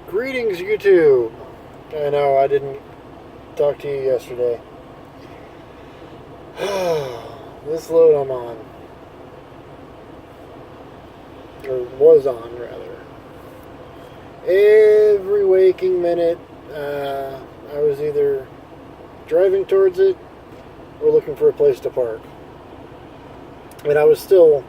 Greetings, YouTube. I know I didn't talk to you yesterday. This load I'm on, or was on rather. Every waking minute, I was either driving towards it or looking for a place to park. And I was still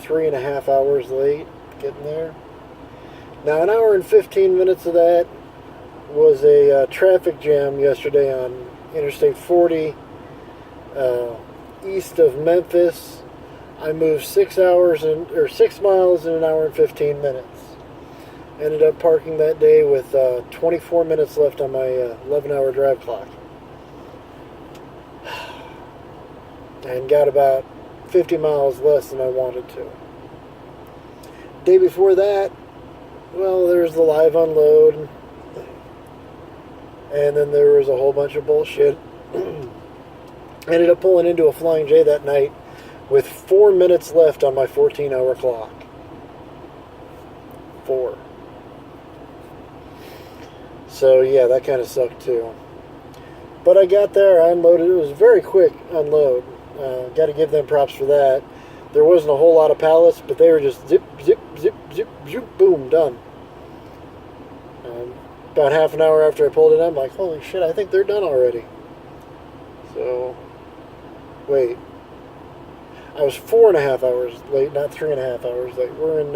3.5 hours late getting there. Now, an hour and 15 minutes of that was a traffic jam yesterday on Interstate 40 east of Memphis. I moved 6 miles in an hour and 15 minutes. Ended up parking that day with 24 minutes left on my 11-hour drive clock. And got about 50 miles less than I wanted to. Day before that, well, there's the live unload. And then there was a whole bunch of bullshit. Ended up pulling into a Flying J that night with 4 minutes left on my 14-hour clock. 4. So, yeah, that kind of sucked, too. But I got there, I unloaded. It was a very quick unload. Got to give them props for that. There wasn't a whole lot of pallets, but they were just zip, zip, zip, zip, zip, boom, done. About half an hour after I pulled it, I'm like, holy shit, I think they're done already. So, wait. I was 4.5 hours late, not 3.5 hours late. We're in,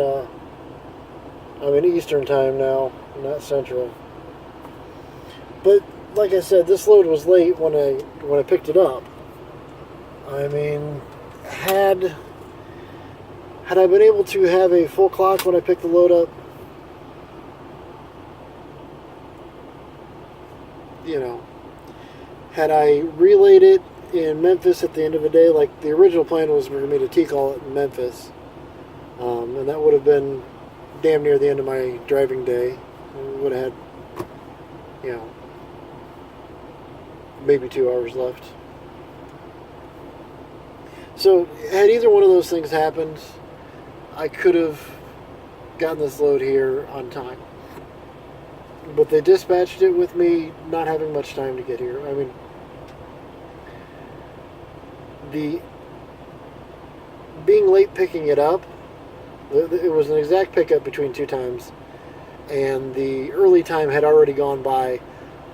I'm in Eastern time now, not Central. But, like I said, this load was late when I picked it up. I mean, had I been able to have a full clock when I picked the load up, you know, had I relayed it in Memphis at the end of the day, like the original plan was for me to T-call it in Memphis, and that would have been damn near the end of my driving day. I would have had, you know, maybe 2 hours left. So, had either one of those things happened, I could have gotten this load here on time. But they dispatched it with me not having much time to get here. I mean, the being late picking it up, it was an exact pickup between two times, and the early time had already gone by.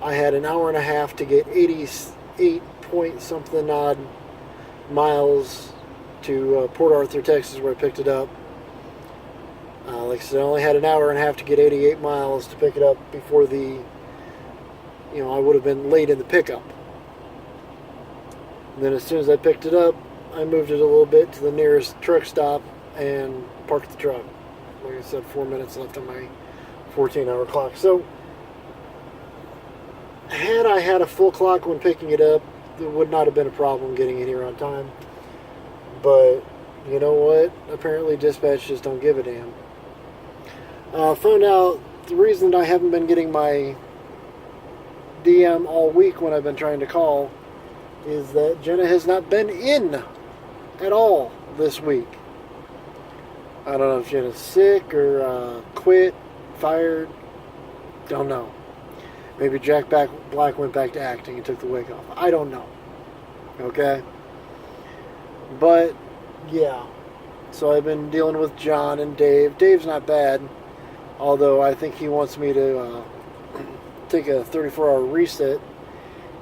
I had an hour and a half to get 88 point something odd miles to Port Arthur, Texas, where I picked it up. Like I said, I only had an hour and a half to get 88 miles to pick it up before I would have been late in the pickup. And then as soon as I picked it up, I moved it a little bit to the nearest truck stop and parked the truck. Like I said, 4 minutes left on my 14-hour clock. So, had I had a full clock when picking it up, it would not have been a problem getting it here on time. But, you know what? Apparently dispatch just don't give a damn. Found out the reason I haven't been getting my DM all week when I've been trying to call is that Jenna has not been in at all this week. I don't know if Jenna's sick or quit, fired, don't know. Maybe Jack Black went back to acting and took the wig off. I don't know. Okay? But, yeah. So I've been dealing with John and Dave. Dave's not bad, although I think he wants me to take a 34-hour reset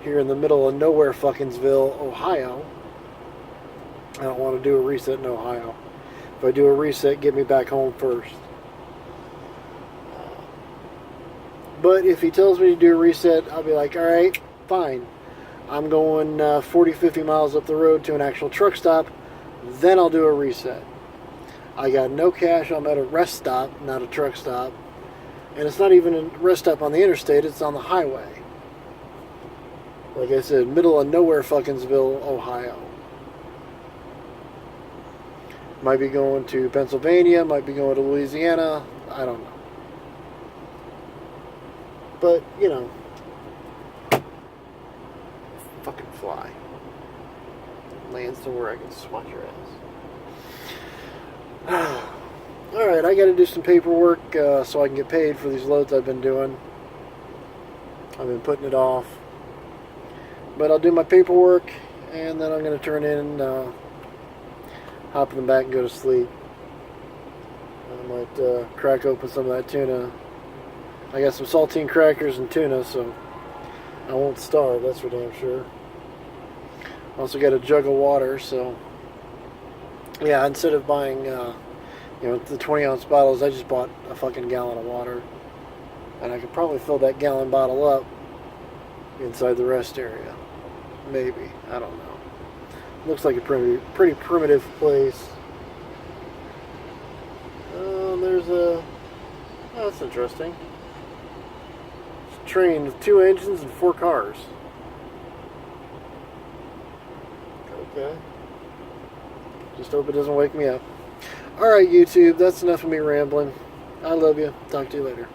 here in the middle of nowhere, Fuckingsville, Ohio. I don't want to do a reset in Ohio. If I do a reset, get me back home first. But if he tells me to do a reset, I'll be like, alright, fine. I'm going 40, 50 miles up the road to an actual truck stop. Then I'll do a reset. I got no cash. I'm at a rest stop, not a truck stop. And it's not even a rest stop on the interstate. It's on the highway. Like I said, middle of nowhere, Fuckingsville, Ohio. Might be going to Pennsylvania. Might be going to Louisiana. I don't know. But, you know. Fucking fly. Land somewhere I can swat your ass. I got to do some paperwork so I can get paid for these loads I've been doing. I've been putting it off. But I'll do my paperwork, and then I'm going to turn in, hop in the back and go to sleep. I might crack open some of that tuna. I got some saltine crackers and tuna, so I won't starve, that's for damn sure. Also got a jug of water, so yeah, instead of buying the 20-ounce bottles, I just bought a fucking gallon of water. And I could probably fill that gallon bottle up inside the rest area. Maybe. I don't know. Looks like a pretty primitive place. There's a... Oh, that's interesting. It's a train with 2 engines and 4 cars. Okay. Just hope it doesn't wake me up. Alright, YouTube, that's enough of me rambling. I love you. Talk to you later.